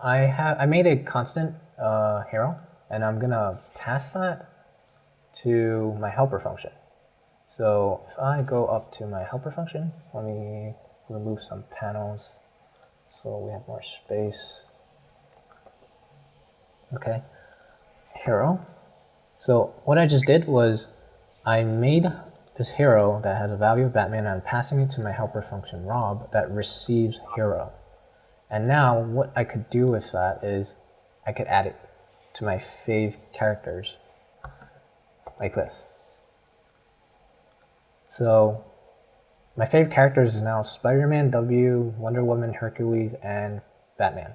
I made a constant hero, and I'm gonna pass that to my helper function. So if I go up to my helper function, let me remove some panels so we have more space. Okay, hero. So what I just did was I made this hero that has a value of Batman, and I'm passing it to my helper function Rob that receives hero. And now what I could do with that is I could add it to my fave characters like this. So my fave characters is now Spider-Man, W, Wonder Woman, Hercules, and Batman.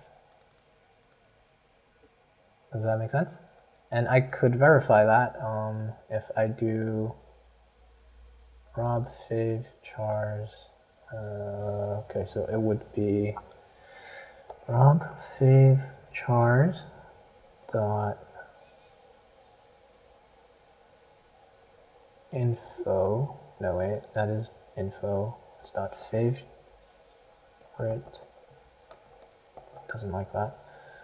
Does that make sense? And I could verify that if I do Rob fave chars. Okay, so it would be Rob fave chars dot info. No wait, that is info. It's dot fave. Print. Doesn't like that.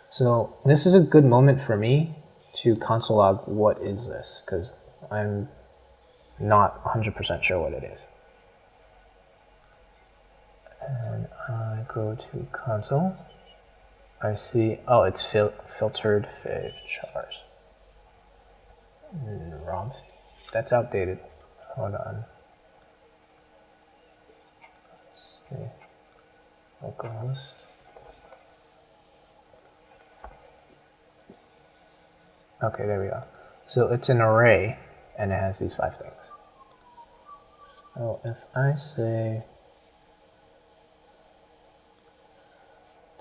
So this is a good moment for me to console log what is this, because I'm not 100% sure what it is. And I go to console. I see, oh, it's filtered fave chars. Rob, that's outdated. Hold on. Let's see. Localhost. Okay, there we go. So it's an array, and it has these 5 things. So if I say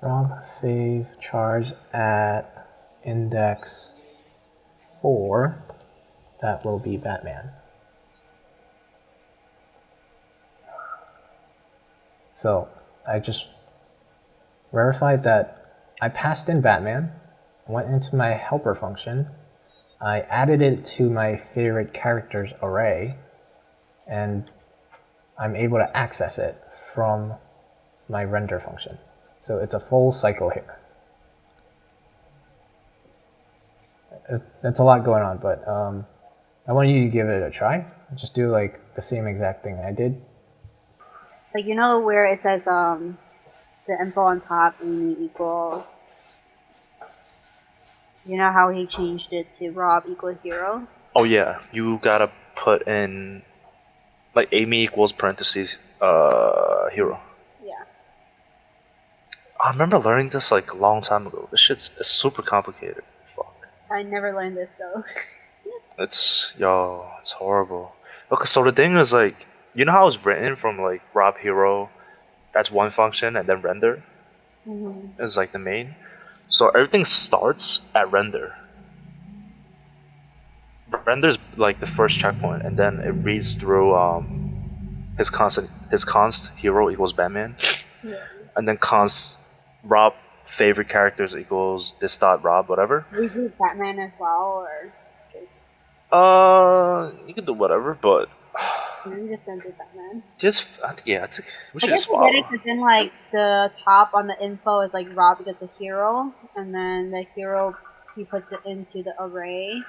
Rob fave chars at index 4, that will be Batman. So I just verified that I passed in Batman, went into my helper function, I added it to my favorite characters array, and I'm able to access it from my render function. So it's a full cycle here. It's a lot going on, but I want you to give it a try. Just do like the same exact thing I did. Like, you know where it says the info on top Amy equals, you know how he changed it to Rob equals hero? Oh yeah, you gotta put in like Amy equals parentheses hero. Yeah. I remember learning this like a long time ago. This shit's super complicated. Fuck. I never learned this though. It's horrible. Okay, so the thing is like, you know how it's written from like Rob hero, that's one function, and then render is like the main. So everything starts at render. Render's like the first checkpoint, and then it reads through his const hero equals Batman, Yeah. and then const Rob favorite characters equals this dot Rob whatever. We do Batman as well, or You can do whatever, but I'm just gonna do Batman. just yeah, I think we I should guess just I follow. get it because then like the top on the info is like Rob because the hero, and then the hero he puts it into the array,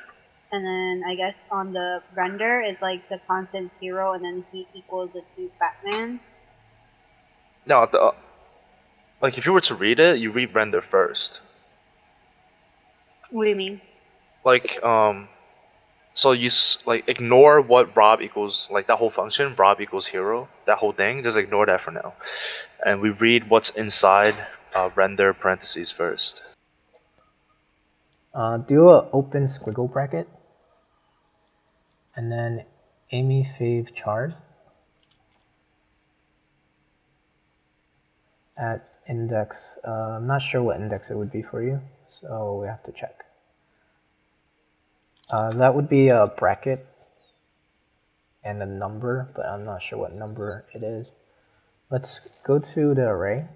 and then I guess on the render is like the constant's hero, and then he equals it to Batman. No, like if you were to read it, you read render first. What do you mean? Like so you like ignore what Rob equals, like that whole function Rob equals hero, that whole thing. Just ignore that for now, and we read what's inside render parentheses first. Do a open squiggle bracket, and then Amy fave chars at index. I'm not sure what index it would be for you, so we have to check. That would be a bracket and a number, but I'm not sure what number it is. Let's go to the array.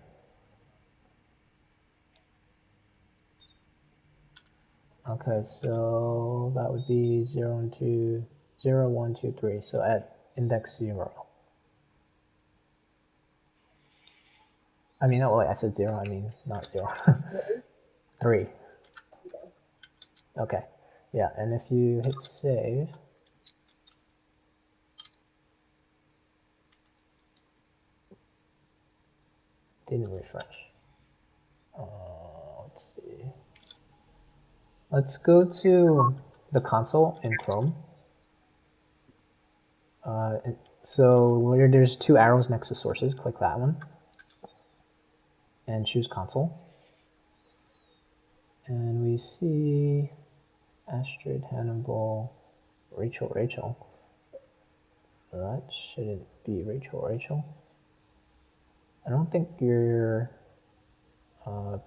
Okay, so that would be 0 and 2, 0, 1, 2, 3. So at index 0. I mean, oh, I said 0, I mean not 0. 3. Okay. Yeah, and if you hit save, didn't refresh. Let's see. Let's go to the console in Chrome. So where there's 2 arrows next to sources, click that one and choose console. And we see Astrid, Hannibal, Rachel. That shouldn't be Rachel. I don't think your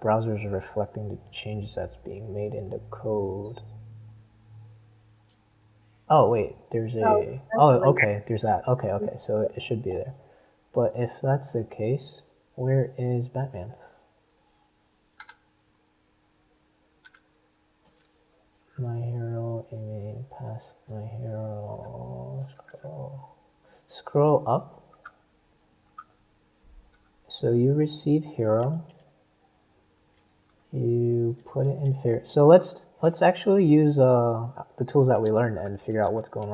browser is reflecting the changes that's being made in the code. Oh wait, there's a. Oh, okay, there's that. Okay, so it should be there. But if that's the case, where is Batman? My hero, Amy, pass my hero. Scroll up. So you receive hero. You put it in favorite. So let's actually use the tools that we learned and figure out what's going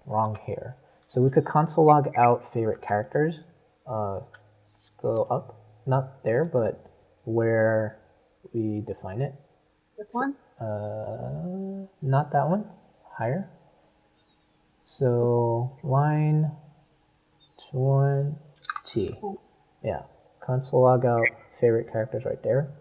wrong here. So we could console log out favorite characters. Scroll up, not there, but where we define it. This one? Not that one. Higher. So line 20. Yeah. Console log out favorite characters right there.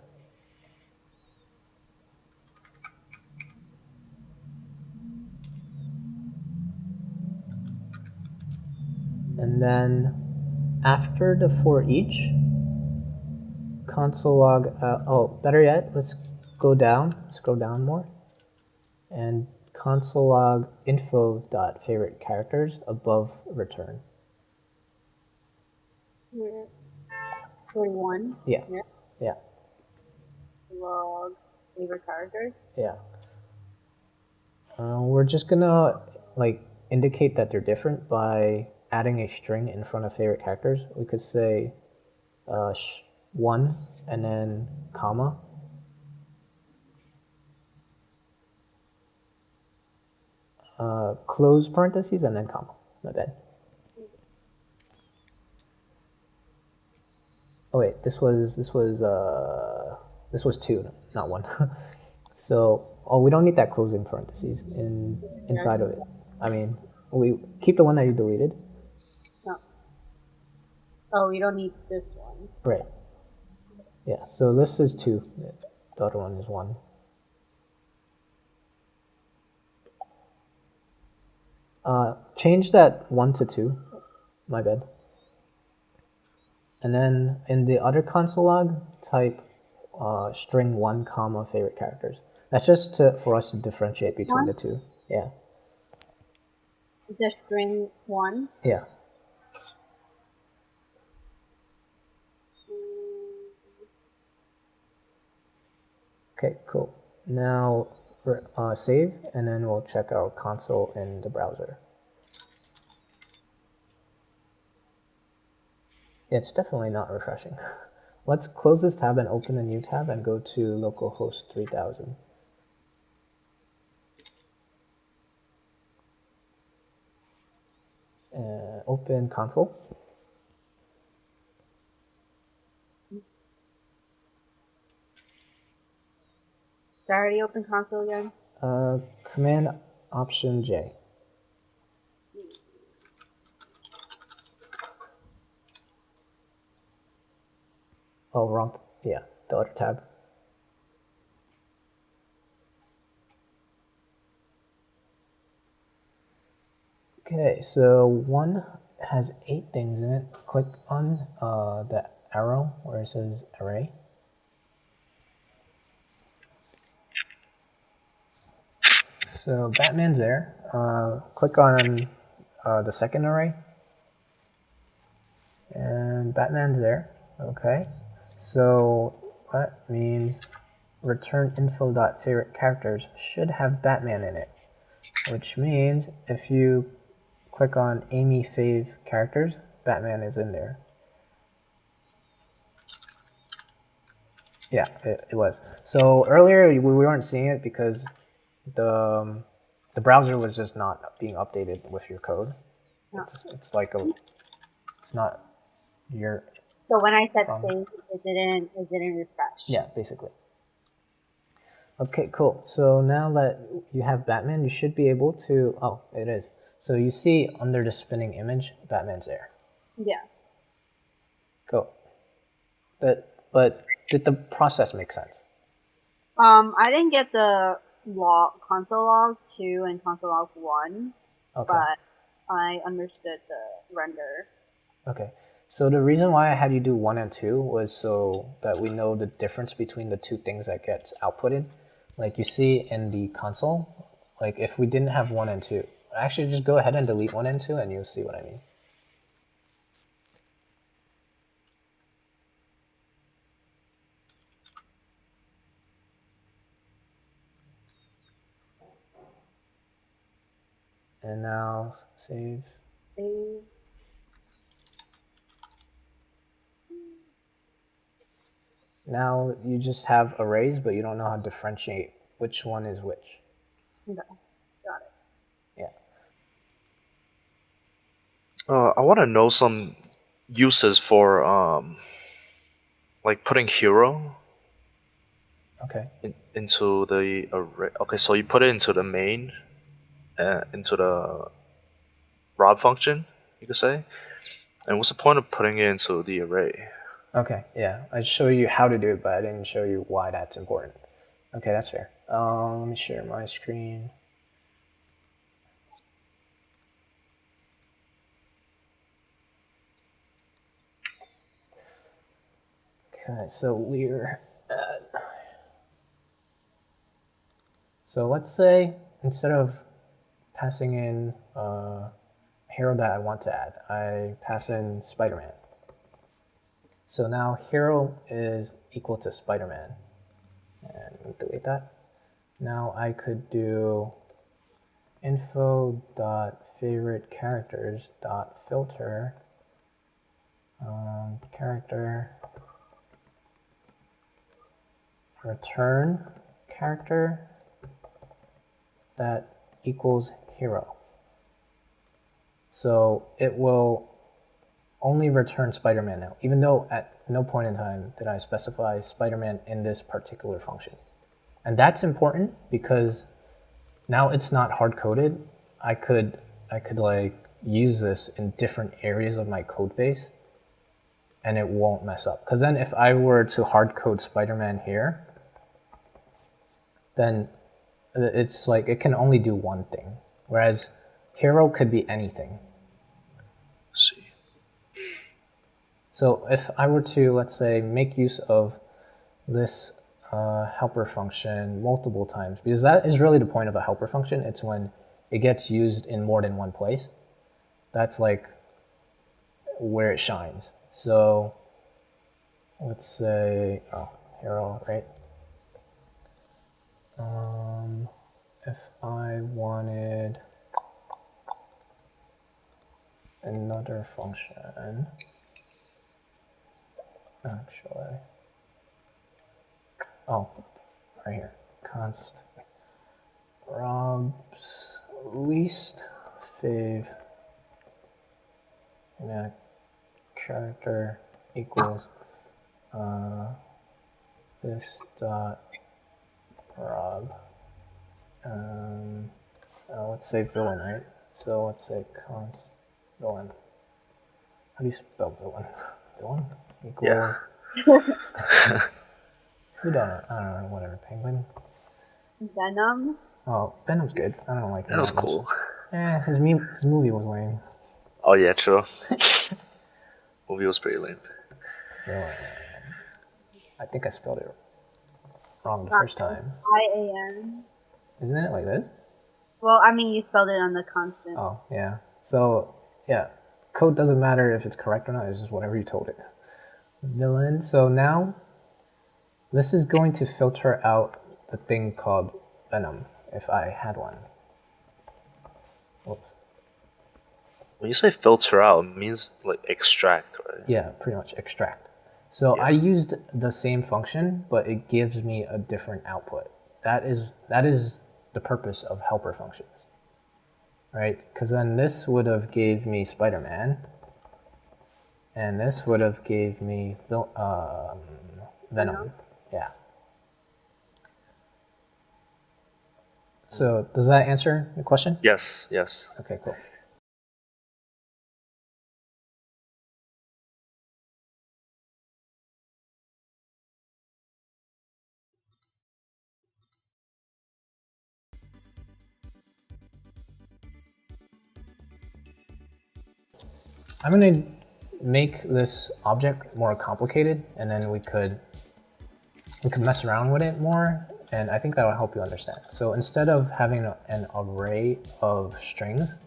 And then after the for each, console log better yet, let's go down, scroll down more, and console log info.favorite characters above return. 41. Yeah. Log favorite characters. Yeah. We're just gonna indicate that they're different by adding a string in front of favorite characters. We could say 1 and then comma. Close parentheses and then comma. My bad. Oh wait, this was 2, not 1. So we don't need that closing parentheses inside of it. I mean, we keep the one that you deleted. No. Oh, we don't need this one. Right. Yeah. So this is 2. The other one is 1. Change that 1 to 2. My bad. And then in the other console log, type string 1 comma favorite characters. That's just for us to differentiate between the two. Yeah. Is there string 1? Yeah. Okay, cool. Now save, and then we'll check our console in the browser. It's definitely not refreshing. Let's close this tab and open a new tab and go to localhost 3000. Open console. Did I already open console again? Command Option J. Oh, wrong. Yeah, the other tab. Okay, so 1 has 8 things in it. Click on the arrow where it says array. So Batman's there. Click on the second array. And Batman's there. Okay. So that means return info.favorite characters should have Batman in it. Which means if you click on Amy Fave characters, Batman is in there. Yeah, it was. So earlier we weren't seeing it because the browser was just not being updated with your code. No. It's like it's not your So when I said problem. save, it didn't refresh. Yeah, basically. Okay, cool. So now that you have Batman, you should be able to. Oh, it is. So you see under the spinning image, Batman's there. Yeah. Cool. But did the process make sense? I didn't get the console log 2 and console log 1, Okay. but I understood the render. Okay. So the reason why I had you do 1 and 2 was so that we know the difference between the two things that gets outputted. Like you see in the console, like if we didn't have 1 and 2, actually just go ahead and delete 1 and 2 and you'll see what I mean. And now save. Save. Now you just have arrays, but you don't know how to differentiate which one is which. Okay. Got it. Yeah. I want to know some uses for like putting hero Okay. into the array. Okay, so you put it into the main, into the Rob function, you could say. And what's the point of putting it into the array? Okay, yeah. I showed you how to do it, but I didn't show you why that's important. Okay, that's fair. Let me share my screen. Okay, so we're at... So let's say instead of passing in a hero that I want to add, I pass in Spider-Man. So now hero is equal to Spider-Man. And delete that. Now I could do info.favorite-characters.filter character return character that equals hero. So it will only return Spider-Man now, even though at no point in time did I specify Spider-Man in this particular function. And that's important because now it's not hard-coded. I could like use this in different areas of my code base and it won't mess up. Because then if I were to hard-code Spider-Man here, then it's like it can only do one thing. Whereas hero could be anything. Let's see. So if I were to, let's say, make use of this helper function multiple times, because that is really the point of a helper function. It's when it gets used in more than one place. That's like where it shines. So let's say, hero, right? If I wanted another function, actually, right here, const Rob's least fav in a character equals this dot Rob. Let's say villain, right? So let's say const villain. How do you spell villain? Villain equals. Yeah. Who don't know? I don't know. Whatever. Penguin. Venom. Oh, Venom's good. I don't like him. That was that much. cool. His movie was lame. Oh yeah, true. Movie was pretty lame. Villain. I think I spelled it wrong the first time. IAN. Isn't it like this? Well, I mean, you spelled it on the constant. Oh, yeah. So, yeah. Code doesn't matter if it's correct or not. It's just whatever you told it. Villain. So now, this is going to filter out the thing called Venom, if I had one. Whoops. When you say filter out, it means like extract, right? Yeah, pretty much extract. So Yeah. I used the same function, but it gives me a different output. That is the purpose of helper functions, right? Because then this would have gave me Spider-Man, and this would have gave me Venom. Yeah. So does that answer the question? Yes. Yes. Okay, cool. I'm going to make this object more complicated, and then we could mess around with it more, and I think that will help you understand. So instead of having an array of strings,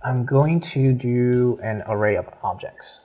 I'm going to do an array of objects.